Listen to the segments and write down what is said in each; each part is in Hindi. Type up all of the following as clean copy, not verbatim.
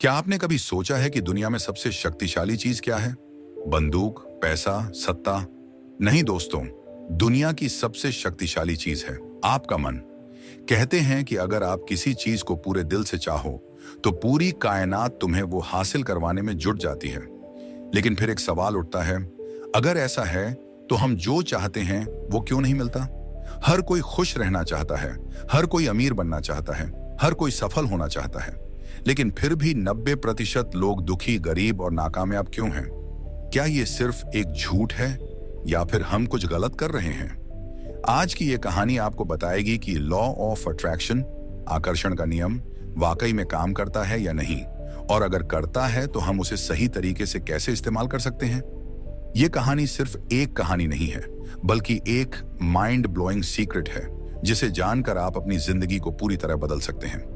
क्या आपने कभी सोचा है कि दुनिया में सबसे शक्तिशाली चीज क्या है? बंदूक, पैसा, सत्ता? नहीं दोस्तों, दुनिया की सबसे शक्तिशाली चीज है आपका मन। कहते हैं कि अगर आप किसी चीज को पूरे दिल से चाहो तो पूरी कायनात तुम्हें वो हासिल करवाने में जुट जाती है। लेकिन फिर एक सवाल उठता है, अगर ऐसा है तो हम जो चाहते हैं वो क्यों नहीं मिलता? हर कोई खुश रहना चाहता है, हर कोई अमीर बनना चाहता है, हर कोई सफल होना चाहता है, लेकिन फिर भी 90% लोग दुखी, गरीब और नाकामयाब क्यों हैं? क्या ये सिर्फ एक झूठ है या फिर हम कुछ गलत कर रहे हैं? आज की ये कहानी आपको बताएगी कि लॉ ऑफ अट्रैक्शन, आकर्षण का नियम, वाकई में काम करता है या नहीं, और अगर करता है तो हम उसे सही तरीके से कैसे इस्तेमाल कर सकते हैं। ये कहानी सिर्फ एक कहानी नहीं है, बल्कि एक माइंड ब्लोइंग सीक्रेट है जिसे जानकर आप अपनी जिंदगी को पूरी तरह बदल सकते हैं।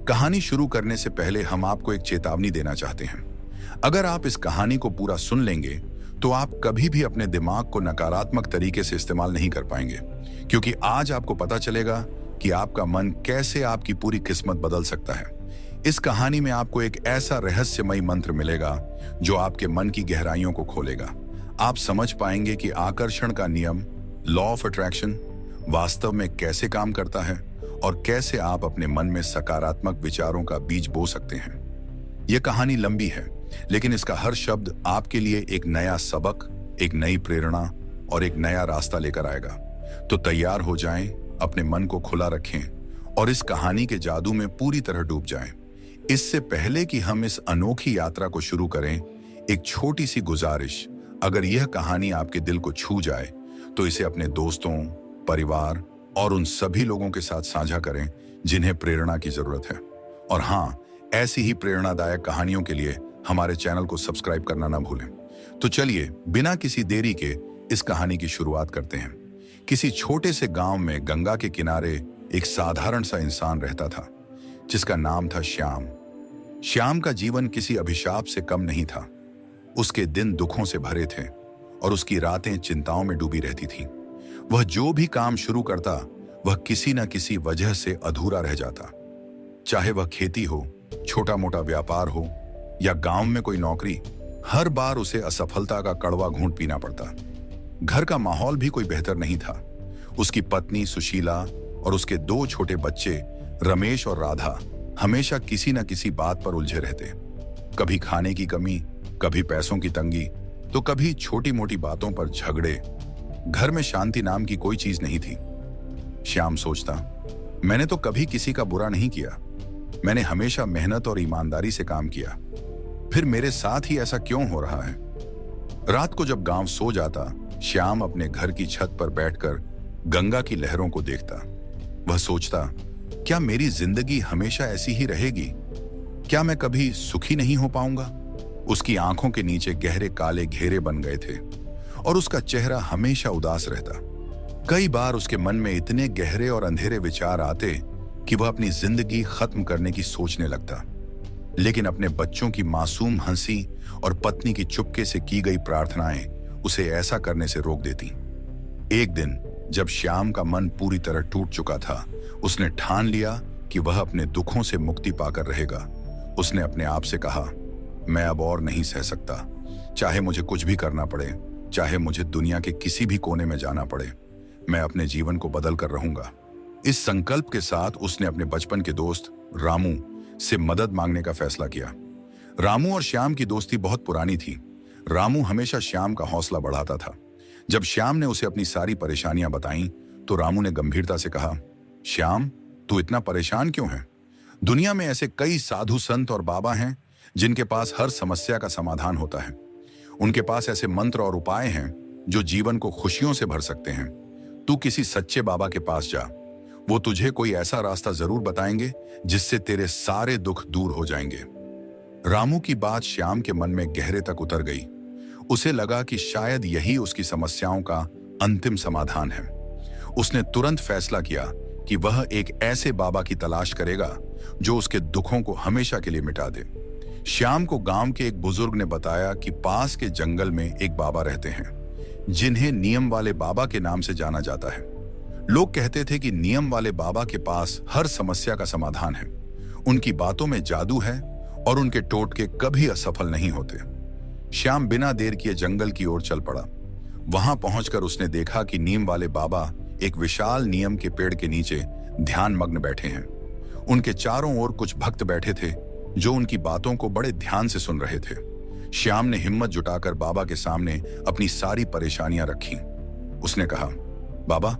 कहानी शुरू करने से पहले हम आपको एक चेतावनी देना चाहते हैं। अगर आप इस कहानी को पूरा सुन लेंगे तो आप कभी भी अपने दिमाग को नकारात्मक तरीके से इस्तेमाल नहीं कर पाएंगे, क्योंकि आज आपको पता चलेगा कि आपका मन कैसे आपकी पूरी किस्मत बदल सकता है। इस कहानी में आपको एक ऐसा रहस्यमयी मंत्र मिलेगा जो आपके मन की गहराइयों को खोलेगा। आप समझ पाएंगे कि आकर्षण का नियम, लॉ ऑफ अट्रैक्शन, वास्तव में कैसे काम करता है और कैसे आप अपने मन में सकारात्मक विचारों का बीज बो सकते हैं। यह कहानी लंबी है, लेकिन इसका हर शब्द आपके लिए एक नया सबक, एक नई प्रेरणा और एक नया रास्ता लेकर आएगा। तो तैयार हो जाएं, अपने मन को खुला रखें और इस कहानी के जादू में पूरी तरह डूब जाएं। इससे पहले कि हम इस अनोखी यात्रा को शुरू करें, एक छोटी सी गुजारिश। अगर यह कहानी आपके दिल को छू जाए तो इसे अपने दोस्तों, परिवार और उन सभी लोगों के साथ साझा करें जिन्हें प्रेरणा की जरूरत है। और हाँ, ऐसी ही प्रेरणादायक कहानियों के लिए हमारे चैनल को सब्सक्राइब करना ना भूलें। तो चलिए, बिना किसी देरी के इस कहानी की शुरुआत करते हैं। किसी छोटे से गांव में गंगा के किनारे एक साधारण सा इंसान रहता था जिसका नाम था श्याम। श्याम का जीवन किसी अभिशाप से कम नहीं था। उसके दिन दुखों से भरे थे और उसकी रातें चिंताओं में डूबी रहती थीं। वह जो भी काम शुरू करता, वह किसी न किसी वजह से अधूरा रह जाता। चाहे वह खेती हो, छोटा मोटा व्यापार हो या गांव में कोई नौकरी, हर बार उसे असफलता का कड़वा घूंट पीना पड़ता। घर का माहौल भी कोई बेहतर नहीं था। उसकी पत्नी सुशीला और उसके 2 छोटे बच्चे रमेश और राधा हमेशा किसी न किसी बात पर उलझे रहते। कभी खाने की कमी, कभी पैसों की तंगी, तो कभी छोटी मोटी बातों पर झगड़े। घर में शांति नाम की कोई चीज नहीं थी। श्याम सोचता, मैंने तो कभी किसी का बुरा नहीं किया। मैंने हमेशा मेहनत और ईमानदारी से काम किया, फिर मेरे साथ ही ऐसा क्यों हो रहा है? रात को जब गांव सो जाता, श्याम अपने घर की छत पर बैठकर गंगा की लहरों को देखता। वह सोचता, क्या मेरी जिंदगी हमेशा ऐसी ही रहेगी? क्या मैं कभी सुखी नहीं हो पाऊंगा? उसकी आंखों के नीचे गहरे काले घेरे बन गए थे और उसका चेहरा हमेशा उदास रहता। कई बार उसके मन में इतने गहरे और अंधेरे विचार आते कि वह अपनी जिंदगी खत्म करने की सोचने लगता। लेकिन अपने बच्चों की मासूम हंसी और पत्नी की चुपके से की गई प्रार्थनाएं उसे ऐसा करने से रोक देती। एक दिन जब श्याम का मन पूरी तरह टूट चुका था, उसने ठान लिया कि वह अपने दुखों से मुक्ति पाकर रहेगा। उसने अपने आप से कहा, मैं अब और नहीं सह सकता। चाहे मुझे कुछ भी करना पड़े, चाहे मुझे दुनिया के किसी भी कोने में जाना पड़े, मैं अपने जीवन को बदल कर रहूंगा। इस संकल्प के साथ उसने अपने बचपन के दोस्त रामू से मदद मांगने का फैसला किया। रामू और श्याम की दोस्ती बहुत पुरानी थी। रामू हमेशा श्याम का हौसला बढ़ाता था। जब श्याम ने उसे अपनी सारी परेशानियां बताईं, तो रामू ने गंभीरता से कहा, श्याम, तू इतना परेशान क्यों है? दुनिया में ऐसे कई साधु संत और बाबा हैं जिनके पास हर समस्या का समाधान होता है। उनके पास ऐसे मंत्र और उपाय हैं जो जीवन को खुशियों से भर सकते हैं। तू किसी सच्चे बाबा के पास जा, वो तुझे कोई ऐसा रास्ता जरूर बताएंगे जिससे तेरे सारे दुख दूर हो जाएंगे। रामू की बात श्याम के मन में गहरे तक उतर गई। उसे लगा कि शायद यही उसकी समस्याओं का अंतिम समाधान है। उसने तुरंत फैसला किया कि वह एक ऐसे बाबा की तलाश करेगा जो उसके दुखों को हमेशा के लिए मिटा दे। श्याम को गांव के एक बुजुर्ग ने बताया कि पास के जंगल में एक बाबा रहते हैं जिन्हें नियम वाले बाबा के नाम से जाना जाता है। लोग कहते थे कि नियम वाले बाबा के पास हर समस्या का समाधान है। उनकी बातों में जादू है और उनके टोटके कभी असफल नहीं होते। श्याम बिना देर किए जंगल की ओर चल पड़ा। वहां पहुंचकर उसने देखा कि नीम वाले बाबा एक विशाल नीम के पेड़ के नीचे ध्यान मग्न बैठे हैं। उनके चारों ओर कुछ भक्त बैठे थे जो उनकी बातों को बड़े ध्यान से सुन रहे थे। श्याम ने हिम्मत जुटाकर बाबा के सामने अपनी सारी परेशानियां रखी। उसने कहा, बाबा,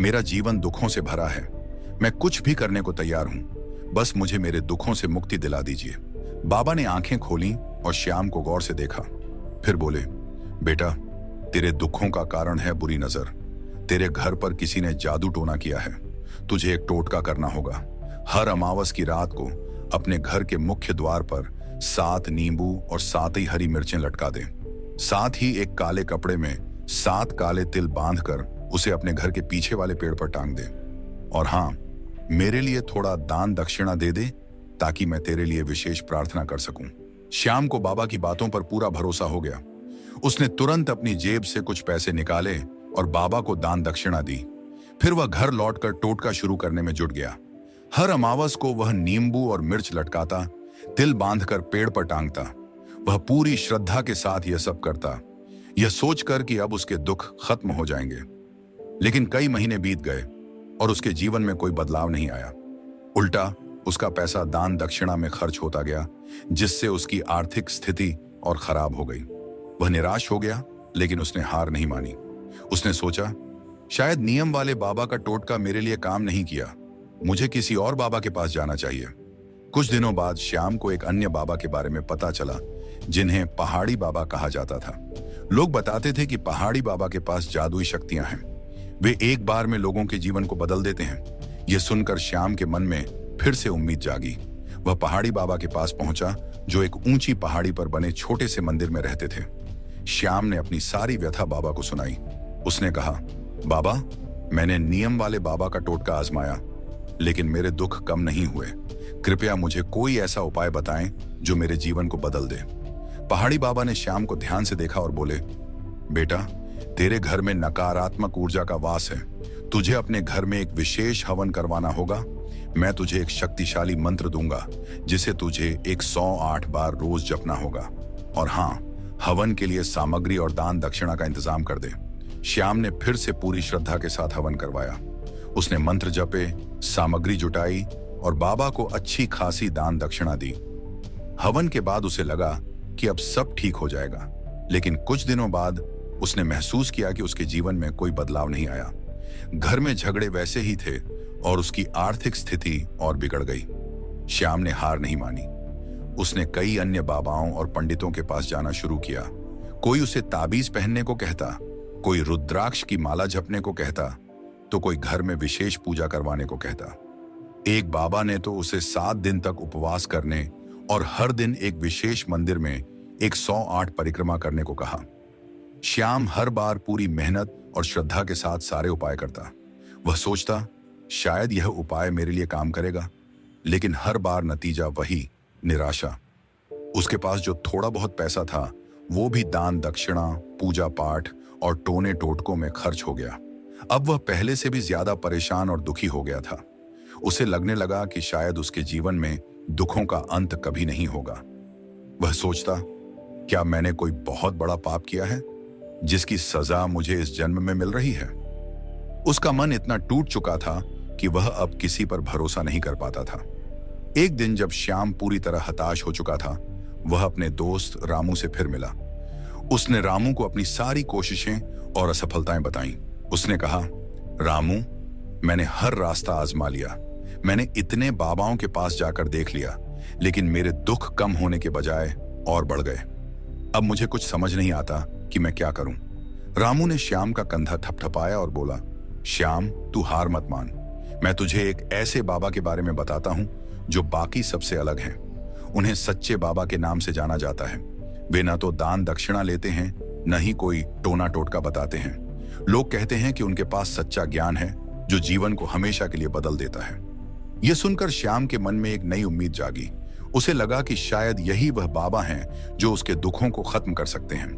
मेरा जीवन दुखों से भरा है। मैं कुछ भी करने को तैयार हूं, बस मुझे मेरे दुखों से मुक्ति दिला दीजिए। बाबा ने आंखें खोली और श्याम को गौर से देखा। फिर बोले, बेटा, तेरे दुखों का कारण है बुरी नजर। तेरे घर पर किसी ने जादू टोना किया है। तुझे एक टोटका करना होगा। हर अमावस की रात को अपने घर के मुख्य द्वार पर 7 नींबू और 7 ही हरी मिर्चें लटका दे। साथ ही एक काले कपड़े में 7 काले तिल बांधकर उसे अपने घर के पीछे वाले पेड़ पर टांग दे। और हाँ, मेरे लिए थोड़ा दान दक्षिणा दे दे ताकि मैं तेरे लिए विशेष प्रार्थना कर सकूं। श्याम को बाबा की बातों पर पूरा भरोसा हो गया। उसने तुरंत अपनी जेब से कुछ पैसे निकाले और बाबा को दान दक्षिणा दी। फिर वह घर लौटकर टोटका शुरू करने में जुट गया। हर अमावस को वह नींबू और मिर्च लटकाता, तिल बांधकर पेड़ पर टांगता। वह पूरी श्रद्धा के साथ यह सब करता, यह सोचकर कि अब उसके दुख खत्म हो जाएंगे। लेकिन कई महीने बीत गए और उसके जीवन में कोई बदलाव नहीं आया। उल्टा उसका पैसा दान दक्षिणा में खर्च होता गया, जिससे उसकी आर्थिक स्थिति और खराब हो गई। वह निराश हो गया, लेकिन उसने हार नहीं मानी। उसने सोचा, शायद नियम वाले बाबा का टोटका मेरे लिए काम नहीं किया। मुझे किसी और बाबा के पास जाना चाहिए। कुछ दिनों बाद श्याम को एक अन्य बाबा के बारे में पता चला, जिन्हें पहाड़ी बाबा कहा जाता था। लोग बताते थे कि पहाड़ी बाबा के पास जादुई शक्तियां हैं। वे एक बार में लोगों के जीवन को बदल देते हैं। यह सुनकर श्याम के मन में फिर से उम्मीद जागी। वह पहाड़ी बाबा के पास पहुंचा, जो एक ऊंची पहाड़ी पर बने छोटे से मंदिर में रहते थे। श्याम ने अपनी सारी व्यथा बाबा को सुनाई। उसने कहा, बाबा, मैंने नियम वाले बाबा का टोटका आजमाया, लेकिन मेरे दुख कम नहीं हुए। कृपया मुझे कोई ऐसा उपाय बताएं जो मेरे जीवन को बदल दे। पहाड़ी बाबा ने श्याम को ध्यान से देखा और बोले, बेटा, तेरे घर में नकारात्मक ऊर्जा का वास है। तुझे अपने घर में एक विशेष हवन करवाना होगा। मैं तुझे एक शक्तिशाली मंत्र दूंगा, जिसे तुझे 108 बार रोज जपना होगा। और हाँ, हवन के लिए सामग्री और दान दक्षिणा का इंतजाम कर दे। श्याम ने फिर से पूरी श्रद्धा के साथ हवन करवाया। उसने मंत्र जपे, सामग्री जुटाई और बाबा को अच्छी खासी दान दक्षिणा दी। हवन के बाद उसे लगा कि अब सब ठीक हो जाएगा, लेकिन कुछ दिनों बाद उसने महसूस किया कि उसके जीवन में कोई बदलाव नहीं आया। घर में झगड़े वैसे ही थे और उसकी आर्थिक स्थिति और बिगड़ गई। श्याम ने हार नहीं मानी। उसने कई अन्य बाबाओं और पंडितों के पास जाना शुरू किया। कोई उसे ताबीज पहनने को कहता, कोई रुद्राक्ष की माला जपने को कहता, तो कोई घर में विशेष पूजा करवाने को कहता। एक बाबा ने तो उसे 7 दिन तक उपवास करने और हर दिन एक विशेष मंदिर में 108 परिक्रमा करने को कहा। श्याम हर बार पूरी मेहनत और श्रद्धा के साथ सारे उपाय करता। वह सोचता, शायद यह उपाय मेरे लिए काम करेगा, लेकिन हर बार नतीजा वही, निराशा। उसके पास जो थोड़ा बहुत पैसा था, वो भी दान दक्षिणा, पूजा पाठ और टोने टोटकों में खर्च हो गया। अब वह पहले से भी ज्यादा परेशान और दुखी हो गया था। उसे लगने लगा कि शायद उसके जीवन में दुखों का अंत कभी नहीं होगा। वह सोचता, क्या मैंने कोई बहुत बड़ा पाप किया है जिसकी सजा मुझे इस जन्म में मिल रही है? उसका मन इतना टूट चुका था कि वह अब किसी पर भरोसा नहीं कर पाता था। एक दिन जब श्याम पूरी तरह हताश हो चुका था, वह अपने दोस्त रामू से फिर मिला। उसने रामू को अपनी सारी कोशिशें और असफलताएं बताईं। उसने कहा, रामू, मैंने हर रास्ता आजमा लिया। मैंने इतने बाबाओं के पास जाकर देख लिया, लेकिन मेरे दुख कम होने के बजाय और बढ़ गए। अब मुझे कुछ समझ नहीं आता कि मैं क्या करूं। रामू ने श्याम का कंधा थपथपाया और बोला, श्याम, तू हार मत मान। मैं तुझे एक ऐसे बाबा के बारे में बताता हूं जो बाकी सबसे अलग हैं। उन्हें सच्चे बाबा के नाम से जाना जाता है। वे न तो दान दक्षिणा लेते हैं, न ही कोई टोना टोटका बताते हैं। लोग कहते हैं कि उनके पास सच्चा ज्ञान है जो जीवन को हमेशा के लिए बदल देता है। यह सुनकर श्याम के मन में एक नई उम्मीद जागी। उसे लगा कि शायद यही वह बाबा हैं जो उसके दुखों को खत्म कर सकते हैं।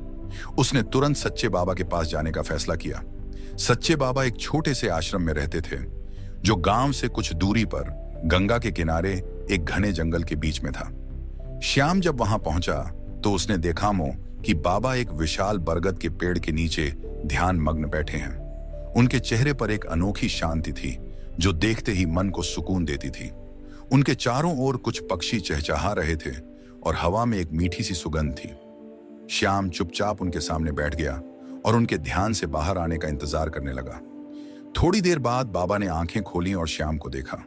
उसने तुरंत सच्चे बाबा के पास जाने का फैसला किया। सच्चे बाबा एक छोटे से आश्रम में रहते थे, जो गांव से कुछ दूरी पर गंगा के किनारे एक घने जंगल के बीच में था। श्याम जब वहां पहुंचा तो उसने देखा कि बाबा एक विशाल बरगद के पेड़ के नीचे ध्यान मग्न बैठे हैं। उनके चेहरे पर एक अनोखी शांति थी जो देखते ही मन को सुकून देती थी। उनके चारों ओर कुछ पक्षी चहचहा रहे थे और हवा में एक मीठी सी सुगंध थी। श्याम चुपचाप उनके सामने बैठ गया और उनके ध्यान से बाहर आने का इंतजार करने लगा। थोड़ी देर बाद बाबा ने आंखें खोली और श्याम को देखा।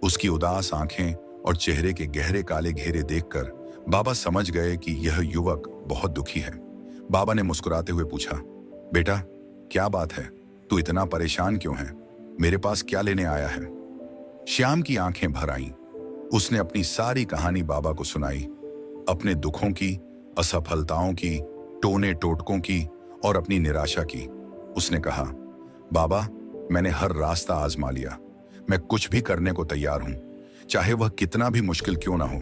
उसकी उदास आंखें और चेहरे के गहरे काले घेरे देखकर बाबा समझ गए कि यह युवक बहुत दुखी है। बाबा ने मुस्कुराते हुए पूछा, बेटा क्या बात है, तू इतना परेशान क्यों है? मेरे पास क्या लेने आया है? श्याम की आंखें भर आईं। उसने अपनी सारी कहानी बाबा को सुनाई, अपने दुखों की, असफलताओं की, टोने टोटकों की और अपनी निराशा की। उसने कहा, बाबा मैंने हर रास्ता आजमा लिया, मैं कुछ भी करने को तैयार हूं, चाहे वह कितना भी मुश्किल क्यों ना हो,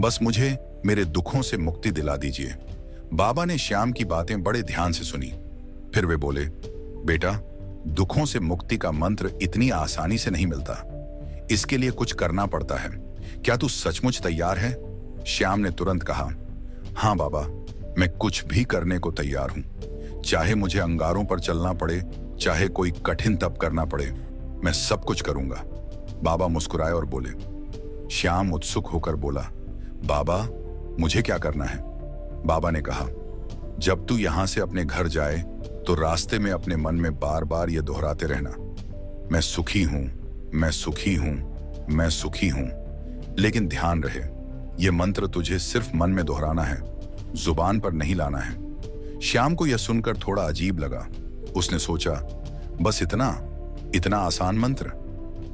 बस मुझे मेरे दुखों से मुक्ति दिला दीजिए। बाबा ने श्याम की बातें बड़े ध्यान से सुनी। फिर वे बोले, बेटा दुखों से मुक्ति का मंत्र इतनी आसानी से नहीं मिलता, इसके लिए कुछ करना पड़ता है। क्या तू सचमुच तैयार है? श्याम ने तुरंत कहा, हाँ बाबा, मैं कुछ भी करने को तैयार हूं, चाहे मुझे अंगारों पर चलना पड़े, चाहे कोई कठिन तप करना पड़े, मैं सब कुछ करूंगा। बाबा मुस्कुराए और बोले। श्याम उत्सुक होकर बोला, बाबा मुझे क्या करना है? बाबा ने कहा, जब तू यहां से अपने घर जाए तो रास्ते में अपने मन में बार बार यह दोहराते रहना, मैं सुखी हूं, मैं सुखी हूं, मैं सुखी हूं। लेकिन ध्यान रहे, यह मंत्र तुझे सिर्फ मन में दोहराना है, जुबान पर नहीं लाना है। श्याम को यह सुनकर थोड़ा अजीब लगा। उसने सोचा, बस इतना इतना आसान मंत्र?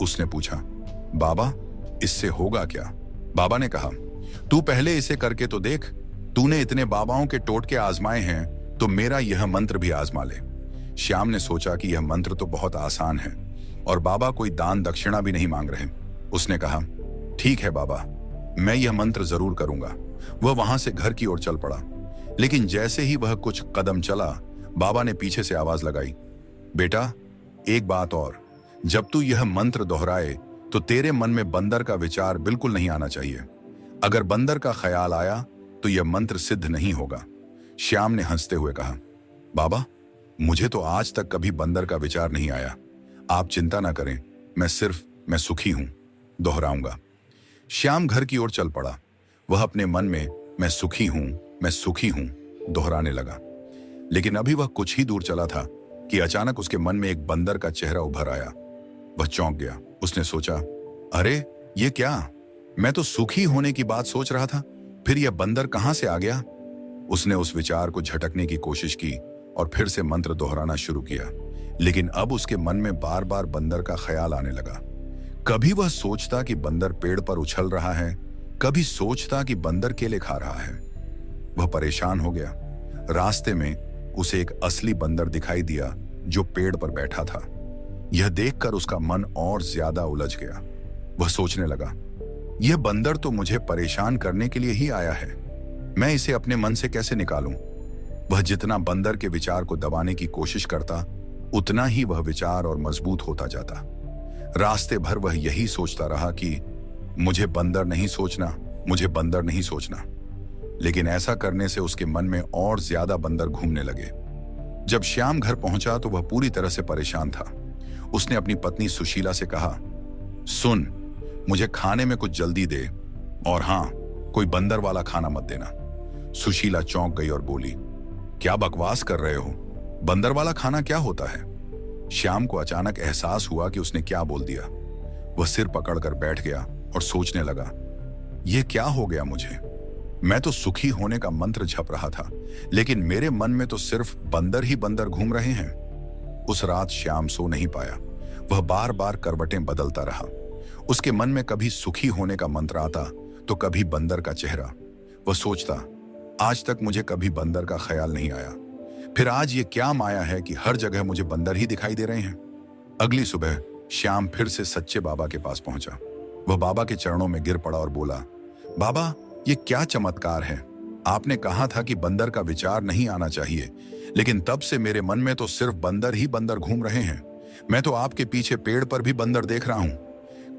उसने पूछा, बाबा इससे होगा क्या? बाबा ने कहा, तू पहले इसे करके तो देख, तूने इतने बाबाओं के टोटके आजमाए हैं तो मेरा यह मंत्र भी आजमा ले। श्याम ने सोचा कि यह मंत्र तो बहुत आसान है और बाबा कोई दान दक्षिणा भी नहीं मांग रहे। उसने कहा, ठीक है बाबा, मैं यह मंत्र जरूर करूंगा। वह वहां से घर की ओर चल पड़ा। लेकिन जैसे ही वह कुछ कदम चला, बाबा ने पीछे से आवाज लगाई, बेटा एक बात और, जब तू यह मंत्र दोहराए तो तेरे मन में बंदर का विचार बिल्कुल नहीं आना चाहिए। अगर बंदर का ख्याल आया तो यह मंत्र सिद्ध नहीं होगा। श्याम ने हंसते हुए कहा, बाबा मुझे तो आज तक कभी बंदर का विचार नहीं आया, आप चिंता ना करें, मैं सुखी हूं दोहराऊंगा। श्याम घर की ओर चल पड़ा। वह अपने मन में मैं सुखी हूं, मैं सुखी हूं दोहराने लगा। लेकिन अभी वह कुछ ही दूर चला था कि अचानक उसके मन में एक बंदर का चेहरा उभर आया। वह चौंक गया। उसने सोचा, अरे ये क्या, मैं तो सुखी होने की बात सोच रहा था, फिर यह बंदर कहां से आ गया? उसने उस विचार को झटकने की कोशिश की और फिर से मंत्र दोहराना शुरू किया। लेकिन अब उसके मन में बार बार बंदर का ख्याल आने लगा। कभी वह सोचता कि बंदर पेड़ पर उछल रहा है, कभी सोचता कि बंदर केले खा रहा है। वह परेशान हो गया। रास्ते में उसे एक असली बंदर दिखाई दिया जो पेड़ पर बैठा था। यह देखकर उसका मन और ज्यादा उलझ गया। वह सोचने लगा, यह बंदर तो मुझे परेशान करने के लिए ही आया है, मैं इसे अपने मन से कैसे निकालूं? वह जितना बंदर के विचार को दबाने की कोशिश करता, उतना ही वह विचार और मजबूत होता जाता। रास्ते भर वह यही सोचता रहा कि मुझे बंदर नहीं सोचना, मुझे बंदर नहीं सोचना। लेकिन ऐसा करने से उसके मन में और ज्यादा बंदर घूमने लगे। जब श्याम घर पहुंचा तो वह पूरी तरह से परेशान था। उसने अपनी पत्नी सुशीला से कहा, सुन, मुझे खाने में कुछ जल्दी दे, और हां, कोई बंदर वाला खाना मत देना। सुशीला चौंक गई और बोली, क्या बकवास कर रहे हो? बंदर वाला खाना क्या होता है? श्याम को अचानक एहसास हुआ कि उसने क्या बोल दिया। वह सिर पकड़कर बैठ गया और सोचने लगा, यह क्या हो गया मुझे? मैं तो सुखी होने का मंत्र जप रहा था, लेकिन मेरे मन में तो सिर्फ बंदर ही बंदर घूम रहे हैं। उस रात श्याम सो नहीं पाया। वह बार बार करवटें बदलता रहा। उसके मन में कभी सुखी होने का मंत्र आता तो कभी बंदर का चेहरा। वह सोचता, आज तक मुझे कभी बंदर का ख्याल नहीं आया, फिर आज ये क्या माया है कि हर जगह मुझे बंदर ही दिखाई दे रहे हैं। अगली सुबह श्याम फिर से सच्चे बाबा के पास पहुंचा। वह बाबा के चरणों में गिर पड़ा और बोला, बाबा ये क्या चमत्कार है? आपने कहा था कि बंदर का विचार नहीं आना चाहिए, लेकिन तब से मेरे मन में तो सिर्फ बंदर ही बंदर घूम रहे हैं। मैं तो आपके पीछे पेड़ पर भी बंदर देख रहा हूं।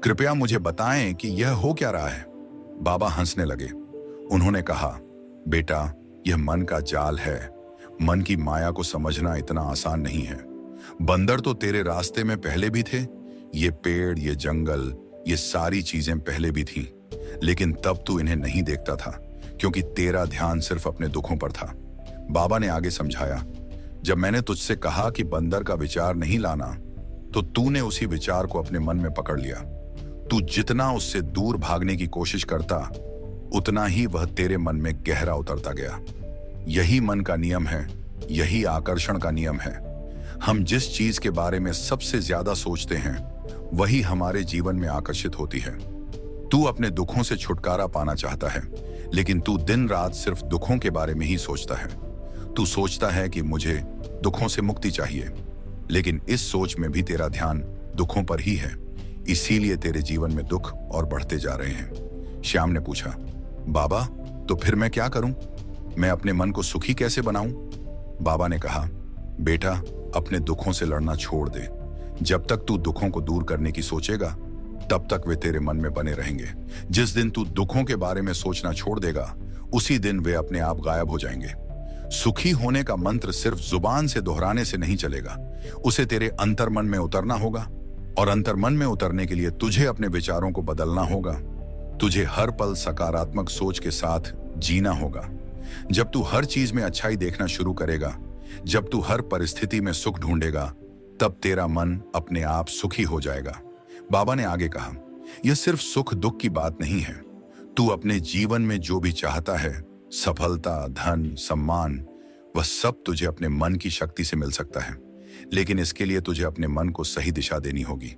कृपया मुझे बताएं कि यह हो क्या रहा है। बाबा हंसने लगे। उन्होंने कहा, बेटा, यह मन का जाल है। मन की माया को समझना इतना आसान नहीं है। बंदर तो तेरे रास्ते में पहले भी थे। ये पेड़, ये जंगल, ये सारी चीजें पहले भी थीं, लेकिन तब तू इन्हें नहीं देखता था, क्योंकि तेरा ध्यान सिर्फ अपने दुखों पर था। बाबा ने आगे समझाया, जब मैंने तुझसे कहा कि बंदर का विचार नहीं लाना, तो तूने उसी विचार को अपने मन में पकड़ लिया। तू जितना उससे दूर भागने की कोशिश करता, उतना ही वह तेरे मन में गहरा उतरता गया। यही मन का नियम है, यही आकर्षण का नियम है। हम जिस चीज के बारे में सबसे ज्यादा सोचते हैं, वही हमारे जीवन में आकर्षित होती है। तू अपने दुखों से छुटकारा पाना चाहता है, लेकिन तू दिन रात सिर्फ दुखों के बारे में ही सोचता है। तू सोचता है कि मुझे दुखों से मुक्ति चाहिए, लेकिन इस सोच में भी तेरा ध्यान दुखों पर ही है। इसीलिए तेरे जीवन में दुख और बढ़ते जा रहे हैं। श्याम ने पूछा, बाबा, तो फिर मैं क्या करूं? मैं अपने मन को सुखी कैसे बनाऊं? बाबा ने कहा, बेटा, अपने दुखों से लड़ना छोड़ दे। जब तक तू दुखों को दूर करने की सोचेगा, तब तक वे तेरे मन में बने रहेंगे। जिस दिन तू दुखों के बारे में सोचना छोड़ देगा, उसी दिन वे अपने आप गायब हो जाएंगे। सुखी होने का मंत्र सिर्फ जुबान से दोहराने से नहीं चलेगा, उसे तेरे अंतर्मन में उतरना होगा। और अंतर्मन में उतरने के लिए तुझे अपने विचारों को बदलना होगा। तुझे हर पल सकारात्मक सोच के साथ जीना होगा। जब तू हर चीज में अच्छाई देखना शुरू करेगा, जब तू हर परिस्थिति में सुख ढूंढेगा, तब तेरा मन अपने आप सुखी हो जाएगा। बाबा ने आगे कहा, यह सिर्फ सुख दुख की बात नहीं है। तू अपने जीवन में जो भी चाहता है, सफलता, धन, सम्मान, वह सब तुझे अपने मन की शक्ति से मिल सकता है। लेकिन इसके लिए तुझे अपने मन को सही दिशा देनी होगी।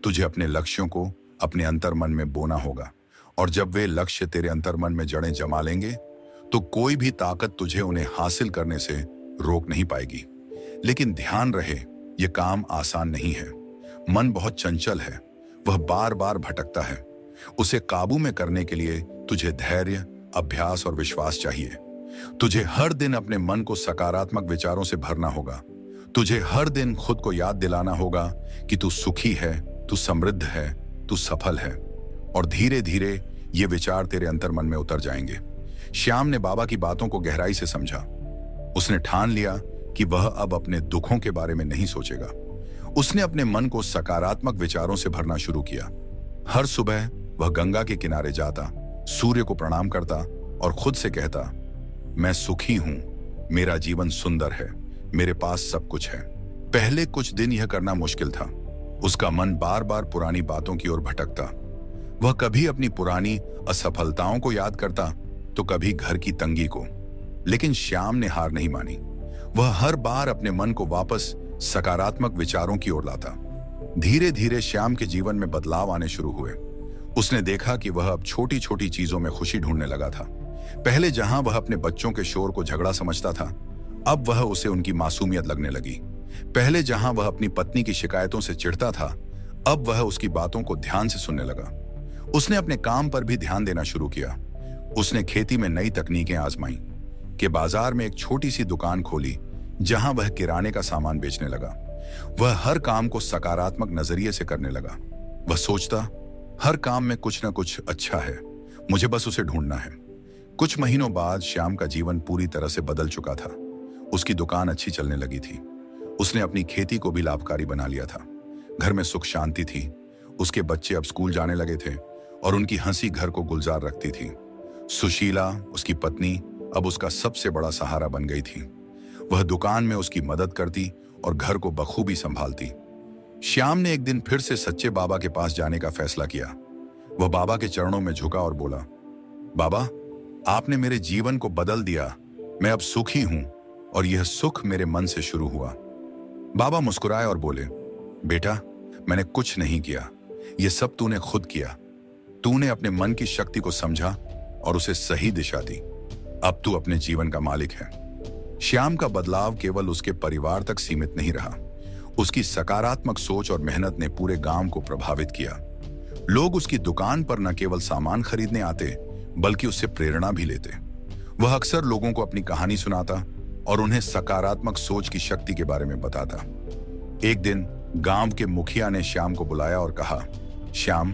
तुझे अपने लक्ष्यों को अपने अंतर्मन में बोना होगा, और जब वे लक्ष्य तेरे अंतर्मन में जड़ें जमा लेंगे, तो कोई भी ताकत तुझे उन्हें हासिल करने से रोक नहीं पाएगी। लेकिन ध्यान रहे, यह काम आसान नहीं है। मन बहुत चंचल है, वह बार बार भटकता है। उसे काबू में करने के लिए तुझे धैर्य, अभ्यास और विश्वास चाहिए। तुझे हर दिन अपने मन को सकारात्मक विचारों से भरना होगा। तुझे हर दिन खुद को याद दिलाना होगा कि तू सुखी है, तू समृद्ध है, तू सफल है। और धीरे धीरे ये विचार तेरे अंतर्मन में उतर जाएंगे। श्याम ने बाबा की बातों को गहराई से समझा। उसने ठान लिया कि वह अब अपने दुखों के बारे में नहीं सोचेगा। उसने अपने मन को सकारात्मक विचारों से भरना शुरू किया। हर सुबह वह गंगा के किनारे जाता, सूर्य को प्रणाम करता और खुद से कहता, मैं सुखी हूं, मेरा जीवन सुंदर है, मेरे पास सब कुछ है। पहले कुछ दिन यह करना मुश्किल था। उसका मन बार बार पुरानी बातों की ओर भटकता। वह कभी अपनी पुरानी असफलताओं को याद करता, तो कभी घर की तंगी को। लेकिन श्याम ने हार नहीं मानी। वह हर बार अपने मन को वापस सकारात्मक विचारों की ओर लाता। धीरे धीरे श्याम के जीवन में बदलाव आने शुरू हुए। उसने देखा कि वह अब छोटी छोटी चीजों में खुशी ढूंढने लगा था। पहले जहां वह अपने बच्चों के शोर को झगड़ा समझता था, अब वह उसे उनकी मासूमियत लगने लगी। पहले जहां वह अपनी पत्नी की शिकायतों से चिढ़ता था, अब वह उसकी बातों को ध्यान से सुनने लगा। उसने अपने काम पर भी ध्यान देना शुरू किया। उसने खेती में नई तकनीकें आजमाई, कि बाजार में एक छोटी सी दुकान खोली जहां वह किराने का सामान बेचने लगा। वह हर काम को सकारात्मक नजरिए से करने लगा। वह सोचता, हर काम में कुछ न कुछ अच्छा है, मुझे बस उसे ढूंढना है। कुछ महीनों बाद श्याम का जीवन पूरी तरह से बदल चुका था। उसकी दुकान अच्छी चलने लगी थी। उसने अपनी खेती को भी लाभकारी बना लिया था। घर में सुख शांति थी। उसके बच्चे अब स्कूल जाने लगे थे और उनकी हंसी घर को गुलजार रखती थी। सुशीला, उसकी पत्नी, अब उसका सबसे बड़ा सहारा बन गई थी। वह दुकान में उसकी मदद करती और घर को बखूबी संभालती। श्याम ने एक दिन फिर से सच्चे बाबा के पास जाने का फैसला किया। वह बाबा के चरणों में झुका और बोला, बाबा, आपने मेरे जीवन को बदल दिया। मैं अब सुखी हूं और यह सुख मेरे मन से शुरू हुआ। बाबा मुस्कुराए और बोले, बेटा, मैंने कुछ नहीं किया, यह सब तूने खुद किया। तूने अपने मन की शक्ति को समझा और उसे सही दिशा दी। अब तू अपने जीवन का मालिक है। श्याम का बदलाव केवल उसके परिवार तक सीमित नहीं रहा। उसकी सकारात्मक सोच और मेहनत ने पूरे गांव को प्रभावित किया। लोग उसकी दुकान पर न केवल सामान खरीदने आते, बल्कि उससे प्रेरणा भी लेते। वह अक्सर लोगों को अपनी कहानी सुनाता और उन्हें सकारात्मक सोच की शक्ति के बारे में बताता। एक दिन गांव के मुखिया ने श्याम को बुलाया और कहा, श्याम,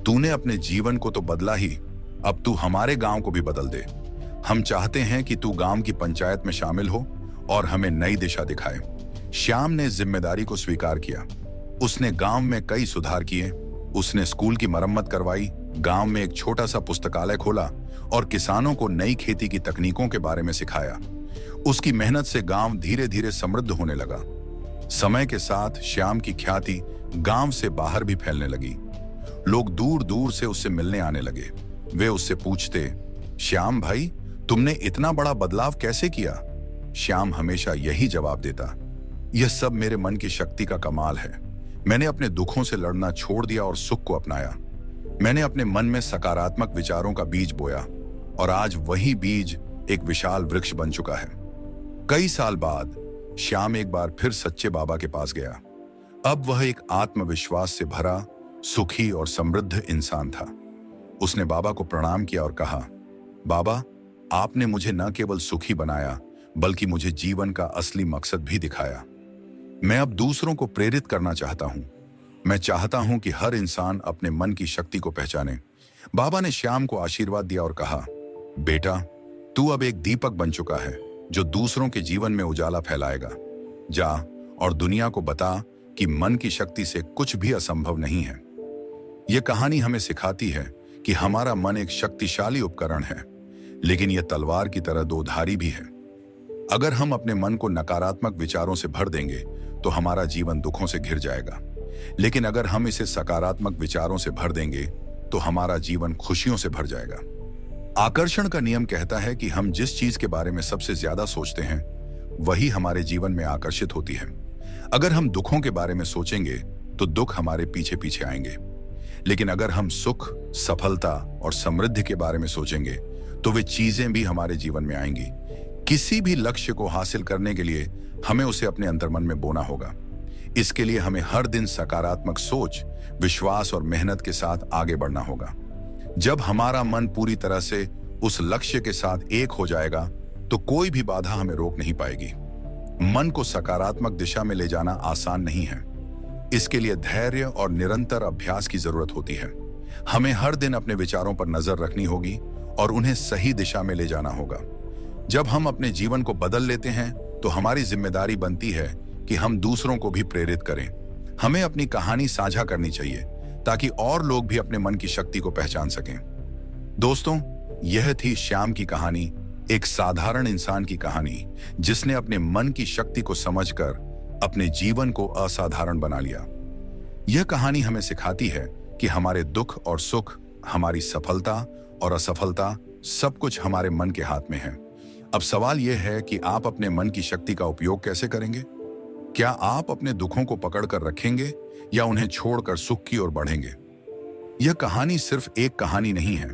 तूने अपने जीवन को तो बदला ही, अब तू हमारे गांव को भी बदल दे। हम चाहते हैं कि तू गांव की पंचायत में शामिल हो और हमें नई दिशा दिखाए। श्याम ने जिम्मेदारी को स्वीकार किया। उसने गांव में कई सुधार किए। उसने स्कूल की मरम्मत करवाई, गांव में एक छोटा सा पुस्तकालय खोला और किसानों को नई खेती की तकनीकों के बारे में सिखाया। उसकी मेहनत से गांव धीरे धीरे समृद्ध होने लगा। समय के साथ श्याम की ख्याति गांव से बाहर भी फैलने लगी। लोग दूर दूर से उससे मिलने आने लगे। वे उससे पूछते, श्याम भाई, तुमने इतना बड़ा बदलाव कैसे किया? श्याम हमेशा यही जवाब देता, यह सब मेरे मन की शक्ति का कमाल है। मैंने अपने दुखों से लड़ना छोड़ दिया और सुख को अपनाया। मैंने अपने मन में सकारात्मक विचारों का बीज बोया और आज वही बीज एक विशाल वृक्ष बन चुका है। कई साल बाद श्याम एक बार फिर सच्चे बाबा के पास गया। अब वह एक आत्मविश्वास से भरा, सुखी और समृद्ध इंसान था। उसने बाबा को प्रणाम किया और कहा, बाबा, आपने मुझे न केवल सुखी बनाया बल्कि मुझे जीवन का असली मकसद भी दिखाया। मैं अब दूसरों को प्रेरित करना चाहता हूं। मैं चाहता हूं कि हर इंसान अपने मन की शक्ति को पहचाने। बाबा ने श्याम को आशीर्वाद दिया और कहा, बेटा, तू अब एक दीपक बन चुका है जो दूसरों के जीवन में उजाला फैलाएगा। जा और दुनिया को बता कि मन की शक्ति से कुछ भी असंभव नहीं है। यह कहानी हमें सिखाती है कि हमारा मन एक शक्तिशाली उपकरण है, लेकिन यह तलवार की तरह दोधारी भी है। अगर हम अपने मन को नकारात्मक विचारों से भर देंगे तो हमारा जीवन दुखों से घिर जाएगा, लेकिन अगर हम इसे सकारात्मक विचारों से भर देंगे तो हमारा जीवन खुशियों से भर जाएगा। आकर्षण का नियम कहता है कि हम जिस चीज के बारे में सबसे ज्यादा सोचते हैं वही हमारे जीवन में आकर्षित होती है। अगर हम दुखों के बारे में सोचेंगे तो दुख हमारे पीछे पीछे आएंगे, लेकिन अगर हम सुख, सफलता और समृद्धि के बारे में सोचेंगे तो वे चीजें भी हमारे जीवन में आएंगी। किसी भी लक्ष्य को हासिल करने के लिए हमें उसे अपने अंतर्मन में बोना होगा। इसके लिए हमें हर दिन सकारात्मक सोच, विश्वास और मेहनत के साथ आगे बढ़ना होगा। जब हमारा मन पूरी तरह से उस लक्ष्य के साथ एक हो जाएगा तो कोई भी बाधा हमें रोक नहीं पाएगी। मन को सकारात्मक दिशा में ले जाना आसान नहीं है। इसके लिए धैर्य और निरंतर अभ्यास की जरूरत होती है। हमें हर दिन अपने विचारों पर नजर रखनी होगी और उन्हें सही दिशा में ले जाना होगा। जब हम अपने जीवन को बदल लेते हैं तो हमारी जिम्मेदारी बनती है कि हम दूसरों को भी प्रेरित करें। हमें अपनी कहानी साझा करनी चाहिए ताकि और लोग भी अपने मन की शक्ति को पहचान सकें। दोस्तों, यह थी श्याम की कहानी, एक साधारण इंसान की कहानी जिसने अपने मन की शक्ति को समझकर अपने जीवन को असाधारण बना लिया। यह कहानी हमें सिखाती है कि हमारे दुख और सुख, हमारी सफलता और असफलता, सब कुछ हमारे मन के हाथ में है। अब सवाल यह है कि आप अपने मन की शक्ति का उपयोग कैसे करेंगे? क्या आप अपने दुखों को पकड़कर रखेंगे या उन्हें छोड़कर सुख की ओर बढ़ेंगे? यह कहानी सिर्फ एक कहानी नहीं है,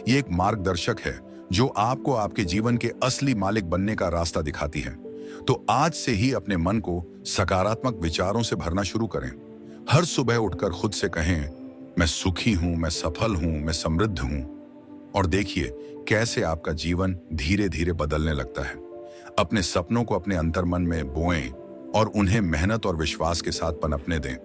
यह एक मार्गदर्शक है जो आपको आपके जीवन के असली मालिक बनने का रास्ता दिखाती है। तो आज से ही अपने मन को सकारात्मक विचारों से भरना शुरू करें। हर सुबह उठकर खुद से कहें, मैं सुखी हूं, मैं सफल हूं, मैं समृद्ध हूं। और देखिए कैसे आपका जीवन धीरे धीरे बदलने लगता है। अपने सपनों को अपने अंतर्मन में बोएं और उन्हें मेहनत और विश्वास के साथ पनपने दें।